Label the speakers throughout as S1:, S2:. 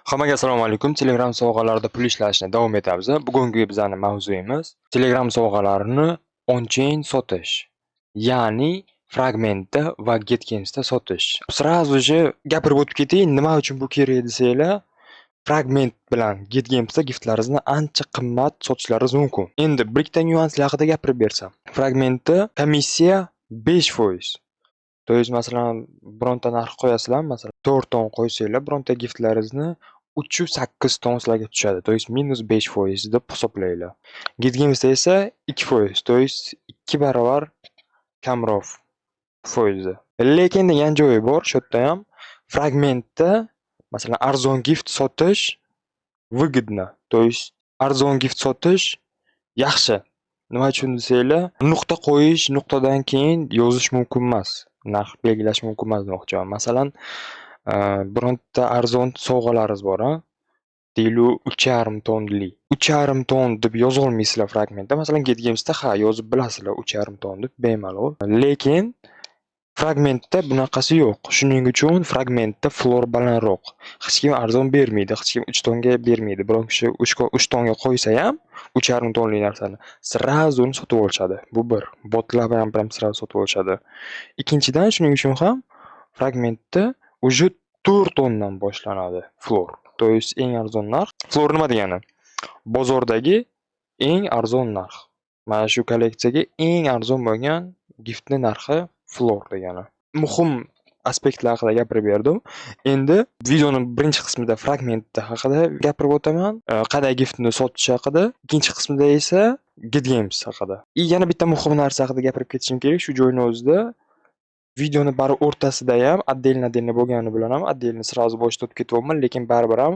S1: Hammaga assalomu alaykum. Telegram sovg'alarida pul ishlashni davom etamiz. Bugungi bizning mavzuyimiz Telegram sovg'alarini on-chain sotish, ya'ni fragmentda va GetGames'da sotish. Сразу же gapirib o'tib ketayin, nima uchun bu kerak desanglar, fragment bilan GetGames'da giftlaringizni ancha qimmat sotishlaringiz mumkin. Endi bir ikkita nyuanslar haqida gapirib bersam. Fragmentda komissiya 5%. То есть, masalan, bironta narx qo'yasizlar, masalan, 4 ton qo'ysanglar, bironta giftlaringizni 308 ton sizlarga tushadi. То есть -5% deb hisoblaylar. GetGames'da esa 2%, то есть 2 barobar kamroq foizi. Lekin degan joyi bor, shu yerda ham fragmentda masalan arzon gift sotish выгодно. То есть arzon gift sotish yaxshi. Nima uchun desanglar, nuqta qo'yish, nuqtadan keyin yozish mumkin emas. Narx belgilash mumkin emas demoqchiman. Masalan, bironta arzon sovg'alaringiz bor, deylik 3,5 tonlik. 3,5 ton deb yoza olmaysizlar fragmentda. Masalan, GetGames'da yozib bilasizlar 3,5 ton deb bemalol. Lekin fragmentda bunaqasi yo'q. Shuning uchun fragmentda floor balandroq. Hech kim arzon bermaydi, hech kim 3 tonga bermaydi. Biron kishi 3 tonga qo'ysa ham 3,5 tonlik narsani sразу uni sotib olishadi. Bu bir. Botlar bilan sразу sotib olishadi. Ikkinchidan, shuning uchun ham fragmentda уже 4 tondan boshlanadi floor. То есть eng arzon narx. Floor nima degani? Bozordagi eng arzon narx. Mana shu kolleksiyaga eng arzon bo'lgan giftning narxi floor degani. Muhim aspektlar haqida gapirib berdim. Endi videoning birinchi qismida fragment haqida gapirib o'taman, qanday giftni sotish haqida, ikkinchi qismida esa GetGames haqida. Yana bitta muhim narsa haqida gapirib ketishim kerak shu joyning o'zida. Videoni bari o'rtasida ham отдельно bo'lgani bilan ham отдельно сразу boshida o'tib ketyapman, lekin baribir ham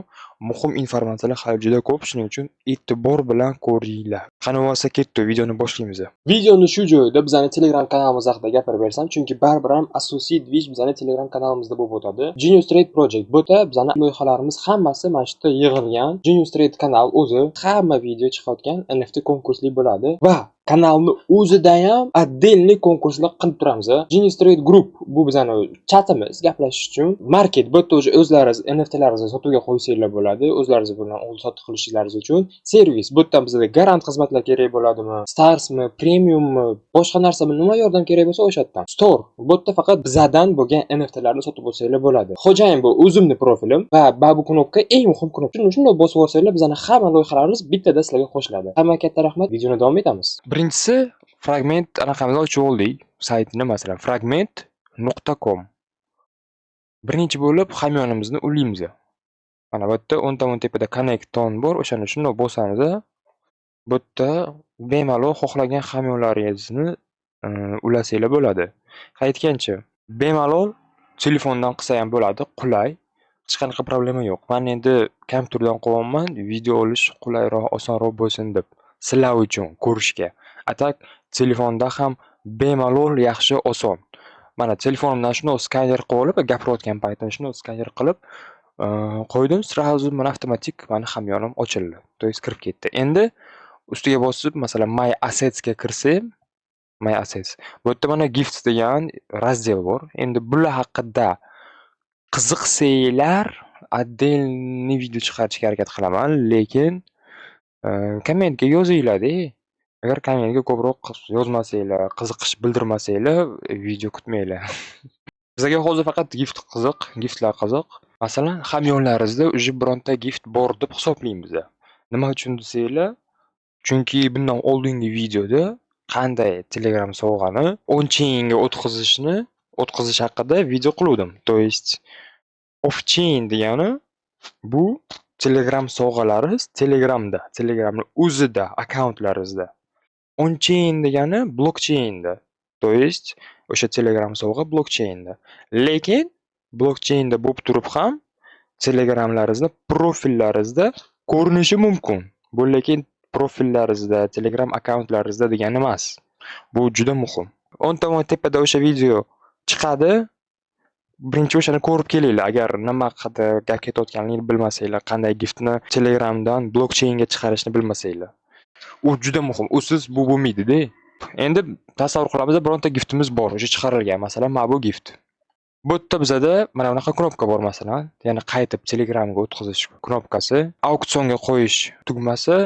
S1: muhim informatsiyalar hali juda ko'p, shuning uchun e'tibor bilan ko'ringlar. Qani bo'lsa ketdi, videoni boshlaymiz. Videoni shu joyda bizning Telegram kanalimiz haqida gapirib bersam, chunki baribir ham asosiy Twitch bizning Telegram kanalimizda bo'lib o'tadi. Genius Trade Project. Bu yerda bizning loyihalarimiz hammasi mana shu yerda yig'ilgan. Genius Trade kanal o'zi hamma video chiqayotgan NFT konkursli bo'ladi va kanalni o'zida ham отдельный konkurslar qilib turamiz. Genius Trade Group bu bizning chatimiz, gaplashish uchun. Market bu yerda o'zlaringiz NFTlaringizni sotuvga qo'ysanglar bo'ladi, o'zlaringiz bilan oldi-sotdi qilishingiz uchun. Servis, bu yerda bizga garant xizmatlar kerak bo'ladimi? Starsmi, premiummi, boshqa narsa nima yordam kerak bo'lsa o'sha yerdan. Store, bu yerda faqat bizdan bo'lgan NFTlarni sotib olsanglar bo'ladi. Xo'jayin bu o'zimning profilim va bu knopka eng muhim knopka. Shuni bosib olsanglar bizning hamma loyihalarimiz bittada sizlarga qo'shiladi. Hammaga katta rahmat. Videoni davom etamiz. Birinchisi, fragment anaqamizni ochib oldik. Saytini masalan fragment.com. Birinchi bo'lib hamyonimizni ulaymiz. Mana bu yerda o'ng tomon tepada connect ton bor, o'shani shunday bosamiz. Bu yerda bemalol xohlagan hamyonlaringizni ulasanglar bo'ladi. Aytgancha, bemalol telefondan qilsa ham bo'ladi, qulay. Hech qanaqa problema yo'q. Men endi kompyuterdan qilyapman, video olish qulayroq, osonroq bo'lsin deb. Sizlar uchun ko'rishga. Atak telefonda ham bemalol yaxshi, oson. Mana telefonimdan shuni skaner qilib olib, gapirayotgan paytim shuni skaner qilib qo'ydim, sразу mana avtomatik meni hamyonim ochildi. То есть kirib ketdi. Endi ustiga bosib, masalan, My Assets ga kirsam, My Assets. Bu yerda mana Gifts degan razdel bor. Endi bular haqida qiziqsanglar, отдельный video chiqarishga harakat qilaman, lekin kommentga yozinglar-da. Agar kommentga ko'proq yozmasanglar, qiziqish bildirmasanglar, video kutmanglar. Bizga hozir faqat gift qiziq, giftlar qiziq. Masalan, hamyonlaringizda уже bironta gift bor deb hisoblaymiz. Nima uchun desanglar, chunki bundan oldingi videoda qanday Telegram sovg'ani on-chainga o'tkazish haqida video qildim. То есть off-chain degani bu Telegram sovg'alaringiz Telegramni o'zida, akkauntlaringizda. On-chain degani blockchainda. То есть o'sha Telegram sovg'a blockchainda. Lekin blockchainda bo'lib turib ham Telegramlaringizni profillaringizda ko'rinishi mumkin. Bu lekin profillaringizda, Telegram akkauntlaringizda degani emas. Bu juda muhim. O'ng tomon tepada o'sha video chiqadi. Birinchi o'shani ko'rib kelinglar, agar nima haqida gap ketayotganligini bilmasanglar, qanday giftni Telegramdan blockchainga chiqarishni bilmasanglar. U juda muhim. Usiz bu bo'lmaydi-da. Endi tasavvur qilamiz, bironta giftimiz bor, o'sha chiqarilgan. Masalan, mana bu gift. Bu yerda bizada mana bunaqa knopka bor masalan. Ya'ni qaytib Telegramga o'tkazish knopkasi, auksionga qo'yish tugmasi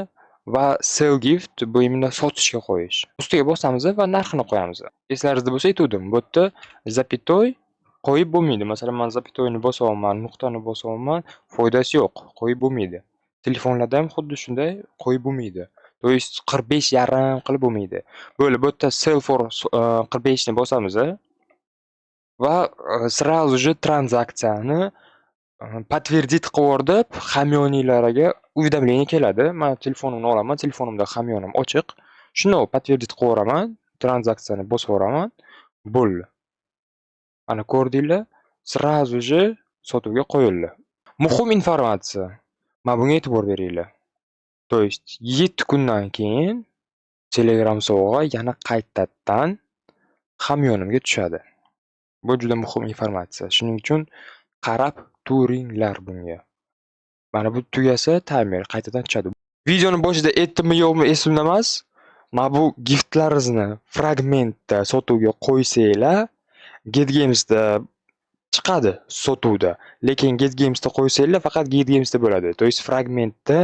S1: va sell gift bu imенно sotishga qo'yish. Ustiga bosamiz va narxini qo'yamiz. Eslaringizda bo'lsa aytuvdim, bu yerda zapitoy qo'yib bo'lmaydi. Masalan, men zapitoyni bosyapman, nuqtani bosyapman, foydasi yo'q, qo'yib bo'lmaydi. Telefonlarda ham xuddi shunday qo'yib bo'lmaydi. То есть 45,5 qilib bo'lmaydi. Bo'lib bu yerda sell for 45 ni bosamiz va сразу же tranzaksiyani подтвердить qilib hamyonilariga уведомление keladi. Men telefonimni olaman, telefonimda hamyonim ochiq. Shuni подтвердить qilaveraman, tranzaksiyani bosaveraman. Bo'ldi. Ana ko'rdinglar, сразу же sotuvga qo'yildi. Muhim informatsiya. Mana bunga e'tibor beringlar. То есть 7 kundan keyin Telegram sovg'a yana qaytadan hamyonimga tushadi. Bu juda muhim informatsiya. Shuning uchun qarab turinglar bunga. Mana bu tugasa timer qaytadan tushadi. Videoning boshida aytdimmi yo'qmi esimda emas. Mana bu giftlaringizni fragmentda sotuvga qo'ysanglar, GetGames'da chiqadi sotuvda. Lekin GetGames'da qo'ysanglar faqat GetGames'da bo'ladi. То есть fragmentda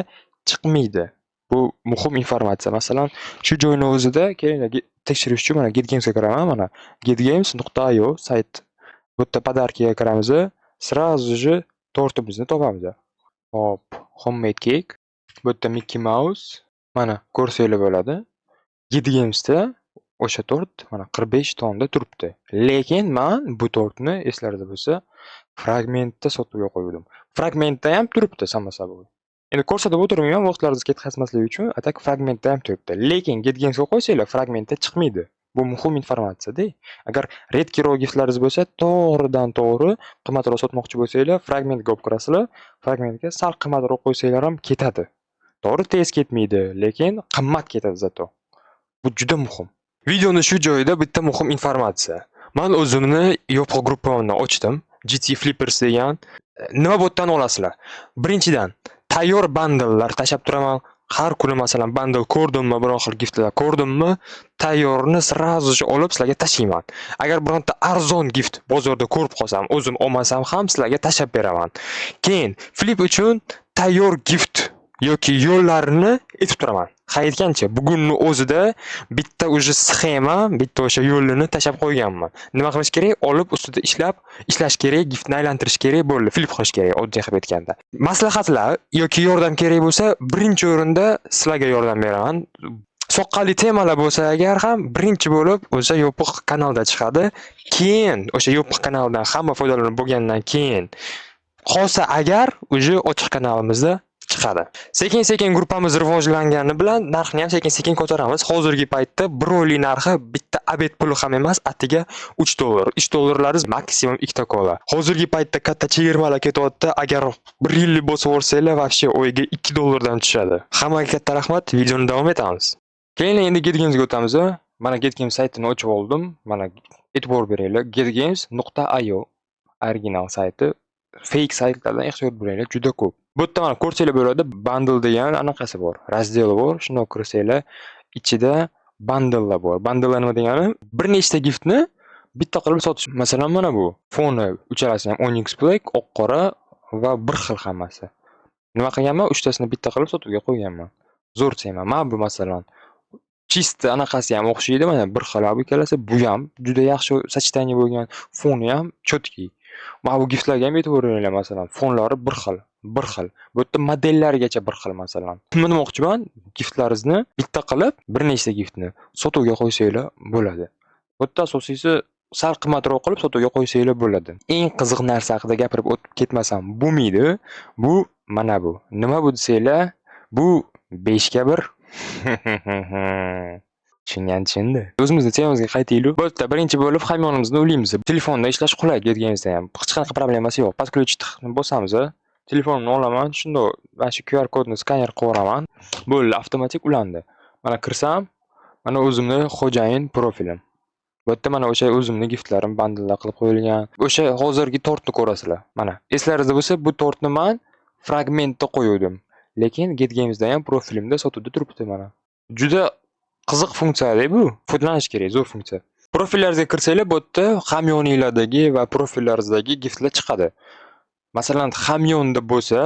S1: chiqmaydi. Bu muhim informatsiya. Masalan, shu joyning o'zida kelinglar tekshirish uchun mana GetGames'ga kiraman, mana getgames.io sayt. Bu yerda podarkiga kiramiz, сразу же tortimizni topamiz. Hop, homemade cake. Bu yerda Mickey Mouse. Mana ko'rsanglar bo'ladi. GetGames'da o'sha tort mana 45 tomda turibdi. Lekin men bu tortni eslaringizda bo'lsa, fragmentda sotuvga qo'ydim. Fragmentda ham turibdi sama saboy. Endi ko'rsatib o'tirmayman, vaqtlaringiz ketkazmasligi uchun, atak fragmentda ham turibdi. Lekin GetGames'ga qo'ysanglar, fragmentda chiqmaydi. Bu muhim informatsiya-da. Agar redkiro giftlaringiz bo'lsa, to'g'ridan-to'g'ri qimmatroq sotmoqchi bo'lsanglar, fragmentga olib kirasizlar. Fragmentga sal qimmatroq qo'ysanglar ham ketadi. To'g'ri, tez ketmaydi, lekin qimmat ketadi zato. Bu juda muhim. Videoning shu joyida bitta muhim informatsiya. Men o'zimni yopiq gruppamni ochdim. GT Flippers degan. Nima bu yerdan olasizlar? Birinchidan, tayyor bandllar tashab turaman. Har kuni masalan bandl ko'rdimmi, biror xil giftlar ko'rdimmi, tayyorni сразу же olib sizlarga tashlayman. Agar bironta arzon gift bozorda ko'rib qolsam, o'zim olmasam ham sizlarga tashab beraman. Keyin flip uchun tayyor gift yoki yo'llarini aytib turaman. Ha aytgancha, bugunning o'zida bitta o'sha sxema, bitta o'sha yo'lini tashab qo'yganman. Nima qilish kerak? Olib ustida ishlash kerak, giftni aylantirish kerak, bo'ldi, flip qilish kerak, oddiy qilib aytganda. Maslahatlar yoki yordam kerak bo'lsa, birinchi o'rinda sizlarga yordam beraman. Soqqali temalar bo'lsa agar ham birinchi bo'lib o'sha yopiq kanalda chiqadi. Keyin o'sha yopiq kanaldan hamma foydalanib bo'lgandan keyin qolsa agar o'sha ochiq kanalimizda chiqadi. Sekin-sekin gruppamiz rivojlangani bilan narxni ham sekin-sekin ko'taramiz. Hozirgi paytda broli narxi bitta abet puli ham emas, atiga $3. $3 maksimum ikkita kola. Hozirgi paytda katta chegirmalar ketyapti. Agar 1 yillik bosib olsanglar, вообще o'yiga $2 dan tushadi. Hammaga katta rahmat. Videoni davom etamiz. Keyin endi GetGames'ga o'tamiz. Mana GetGames saytini ochib oldim. Mana e'tibor beringlar. getgames.io original sayti. Fake saytlardan ehtiyot bo'linglar, juda ko'p. Bu yerda mana ko'rsanglar bo'ladi, bundle degan anaqasi bor, razdeli bor. Shuni kirsanglar, ichida bundlelar bor. Bundlelar nima degani? Bir nechta giftni bitta qilib sotish. Masalan, mana bu foni uchalasi ham Onyx Black, oq qora va bir xil hammasi. Nima qilganman? 3 tasini bitta qilib sotuvga qo'yganman. Zo'r sayman. Mana bu masalan chista anaqasi ham o'xshaydi, mana bir xil bu ikkalasi, bu ham juda yaxshi sachitaniya bo'lgan, foni ham chotki. Mana bu giftlarga ham e'tibor beringlar, masalan, fonlari bir xil. Bu yerda modellarigacha bir xil masalan. Nima demoqchiman? Giftlaringizni bitta qilib, bir nechta giftni sotuvga qo'ysanglar bo'ladi. Bu yerda asosiysi sal qimmatroq qilib sotuvga qo'ysanglar bo'ladi. Eng qiziq narsa haqida gapirib o'tib ketmasam bo'lmaydi. Bu mana bu. Nima bu desanglar, bu 5 ga 1. Tushungan-tushindi. O'zimizni temamizga qaytaylik. Bu yerda birinchi bo'lib hamyonimizni ulaymiz. Telefonda ishlash qulay, GetGames'da ham. Hech qanaqa problemasi yo'q. Подключить bosamiz. Telefonimni olaman, shunda mana shu QR kodni skaner qilaveraman. Bo'ldi, avtomatik ulandi. Mana kirsam, mana o'zimni xo'jayin profilim. Bu yerda mana o'sha o'zimni giftlarim bandllar qilib qo'yilgan. O'sha hozirgi tortni ko'rasizlar. Mana eslaringizda bo'lsa, bu tortni men fragmentda qo'ydim. Lekin GetGames'da ham profilimda sotuvda turibdi mana. Juda qiziq funksiya bu. Foydalanish kerak, zo'r funksiya. Profillaringizga kirsanglar, bu yerda hamyoninglardagi va profillaringizdagi giftlar chiqadi. Masalan, hamyonda bo'lsa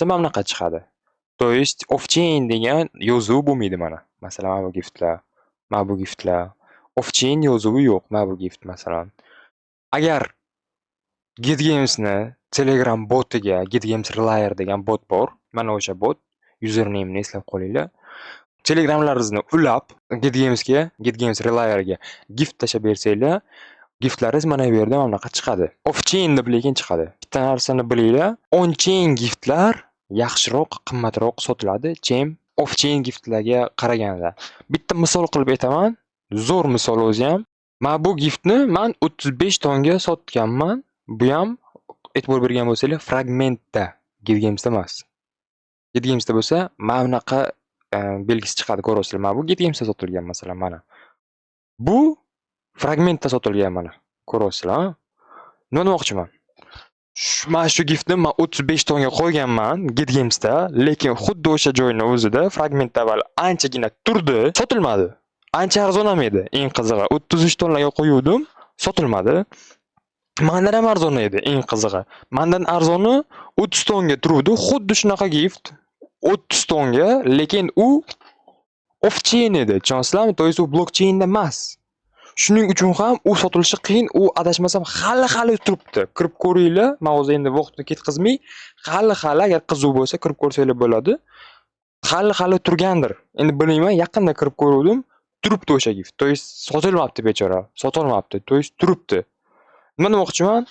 S1: mana bunaqa chiqadi. То есть off-chain degan yozuv bo'lmaydi mana. Masalan, mana bu giftlar, mana bu giftlar. Off-chain yozuvi yo'q, mana bu gift masalan. Agar GetGames'ni Telegram botiga GetGames Relayer degan bot bor. Mana o'sha bot, username'ni eslab qolinglar. Telegramlaringizni ulab GetGames Relayer'ga gift tashab bersanglar, giftlaringiz mana bu yerda mana bunaqa chiqadi. Off-chain deb lekin chiqadi. Bitta narsani bilinglar, on-chain giftlar yaxshiroq, qimmatroq sotiladi, chem off-chain giftlarga qaraganda. Bitta misol qilib aytaman, zo'r misol o'zi ham. Mana bu giftni men 35 tonga sotganman. Bu ham e'tibor bergan bo'lsanglar, fragmentda, GetGames'da emas. GetGames'da bo'lsa, mana bunaqa belgisi chiqadi, ko'rasizlar. Mana bu GetGames'da sotilgan masalan mana. Bu fragmentda sotilgan mana. Ko'rasizlar, ha? Nima demoqchiman? Mana shu giftni men 35 tonga qo'yganman GetGames'da, lekin xuddi o'sha joyning o'zida fragmentda avval anchagina turdi, sotilmadi. Ancha arzon ham edi, eng qizig'i. 33 tonlarga qo'yuvdim, sotilmadi. Mendan ham arzon edi, eng qizig'i. Mendan arzoni 30 tonga turuvdi, xuddi shunaqa gift 30 tonga, lekin u off-chain edi. Tushunasizlarmi? To есть u blockchainda emas. Shuning uchun ham u sotilishi qiyin, u adashmasam hali turibdi. Kirib ko'ringlar. Men o'zi endi vaqtni ketkazmay, hali agar qiziq bo'lsa kirib ko'rsanglar bo'ladi. Hali turgandir. Endi bilmayman, yaqinda kirib ko'rdim, turibdi o'sha gift. To есть sotilmabdi bechora, sotolmabdi. To есть turibdi. Nima demoqchiman?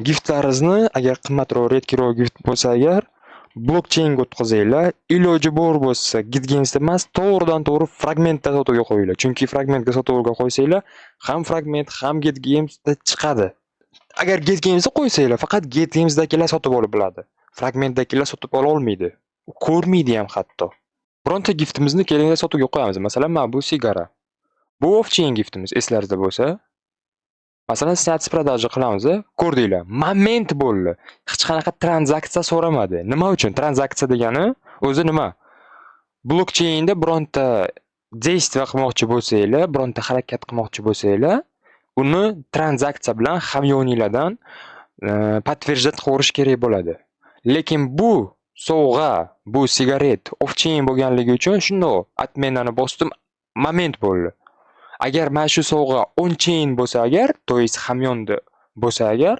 S1: Giftlaringizni agar qimmatroq, redkiroq gift bo'lsa agar blockchainga o'tkazinglar. Iloji bor bo'lsa GetGames'da emas, to'g'ridan-to'g'ri fragmentda sotuvga qo'yinglar. Chunki fragmentga sotuvga qo'ysanglar, ham fragment, ham GetGames'da chiqadi. Agar GetGames'da qo'ysanglar, faqat GetGames'dagilar sotib olib biladi. Fragmentdagilar sotib ola olmaydi. Ko'rmaydi ham hatto. Bironta giftimizni kelinglar sotuvga qo'yamiz. Masalan, mana bu sigara. Bu off-chain giftimiz, eslaringizda bo'lsa. Masalan, snats продажа qilamiz, ko'rdinglar. Moment bo'ldi. Hech qanaqa tranzaksiya so'ramadi. Nima uchun? Tranzaksiya degani o'zi nima? Blockchainda bironta действие qilmoqchi bo'lsanglar, bironta harakat qilmoqchi bo'lsanglar, uni tranzaksiya bilan hamyoninglardan подтверждать qilish kerak bo'ladi. Lekin bu sovg'a, bu sigaret off-chain bo'lganligi uchun shundoq отменаны bosdim, moment bo'ldi. Agar mana shu sovg'a on-chain bo'lsa agar, to есть hamyonda bo'lsa agar,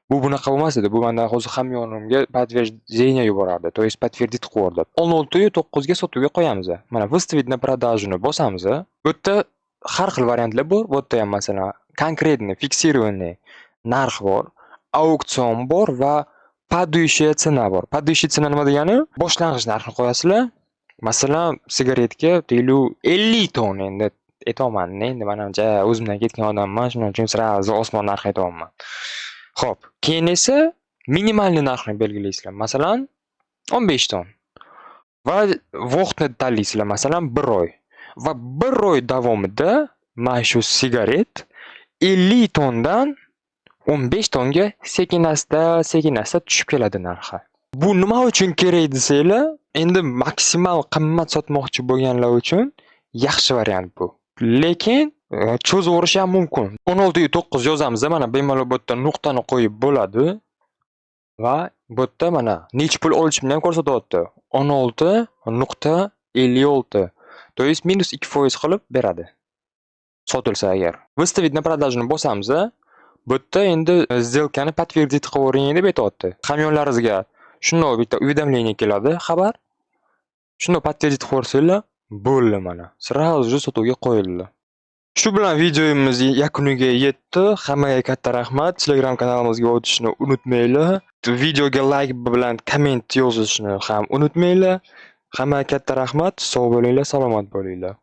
S1: bu bunaqa bo'lmas edi. Bu mendan hozir hamyonimga подтверждение yuborardi. To есть подтвердить qilib 16.9 ga sotuvga qo'yamiz. Mana выставить на продажу bosamiz. Bu yerda har xil variantlar bor. Bu yerda ham masalan конкретный, fiksированный narx bor, auksion bor va падающая цена bor. Падающая цена nima degani? Boshlang'ich narxni qo'yasizlar. Masalan, sigaretga 50 ton endi aytolman, endi men ancha o'zimdan ketgan odamman, shuning uchun sразу osmon narxi aytolman. Xo'p, keyin esa minimalniy narxni belgilaysizlar. Masalan, 15 ton. Va vaqtni tanlaysizlar, masalan 1 oy. Va 1 oy davomida mana shu sigaret 50 tondan 15 tonga sekin-asta tushib keladi narxi. Bu nima uchun kerak desanglar, endi maksimal qimmat sotmoqchi bo'lganlar uchun yaxshi variant bu. Lekin cho'zaverish ham mumkin. 16.9 yozamiz, mana bemalol bu yerda nuqtani qo'yib bo'ladi. Va bu yerda mana necha pul olishimni ham ko'rsatyapti. 16.56. To есть -2% qilib beradi. Sotilsa agar. Выставить на продажу bosamiz, bu yerda endi сделкani подтвердить qilavering deb aytayapti. Hamyonlaringizga shunday bitta уведомление keladi, xabar. Shunday подтвердить qilsanglar, bo'ldi mana. Сразу sotuvga qo'yildi. Shu bilan videomiz yakuniga yetdi. Hammaga katta rahmat. Telegram kanalimizga o'tishni unutmanglar. Videoga like bilan komment yozishni ham unutmanglar. Hammaga katta rahmat. Sog' bo'linglar, salomat bo'linglar.